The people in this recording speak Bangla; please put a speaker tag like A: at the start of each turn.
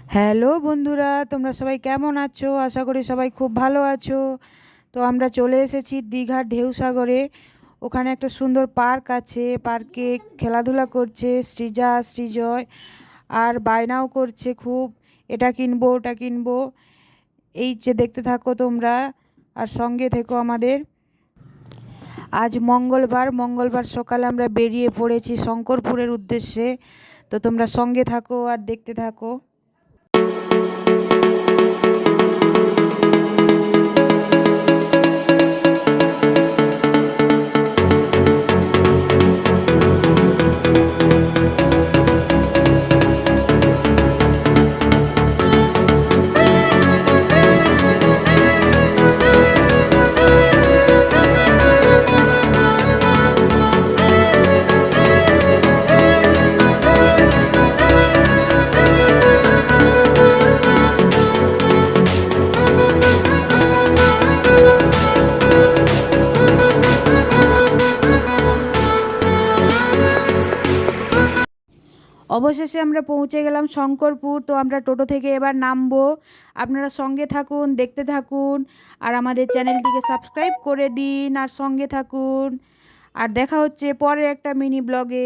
A: হ্যালো বন্ধুরা, তোমরা সবাই কেমন আছো? আশা করি সবাই খুব ভালো আছো। তো আমরা চলে এসেছি দীঘার ঢেউসাগরে। ওখানে একটা সুন্দর পার্ক আছে। পার্কে খেলাধুলা করছে সৃজা, সৃজয়, আর বায়নাও করছে খুব, এটা কিনবো ওটা কিনবো। এই যে দেখতে থাকো তোমরা, আর সঙ্গে থেকো আমাদের। আজ মঙ্গলবার, মঙ্গলবার সকালে আমরা বেরিয়ে পড়েছি শঙ্করপুরের উদ্দেশ্যে। তো তোমরা সঙ্গে থাকো আর দেখতে থাকো। অবশেষে আমরা পৌঁছে গেলাম শঙ্করপুর। তো আমরা টোটো থেকে এবার নামবো। আপনারা সঙ্গে থাকুন, দেখতে থাকুন, আর আমাদের চ্যানেলটিকে সাবস্ক্রাইব করে দিন আর সঙ্গে থাকুন। আর দেখা হচ্ছে পরের একটা মিনি ব্লগে।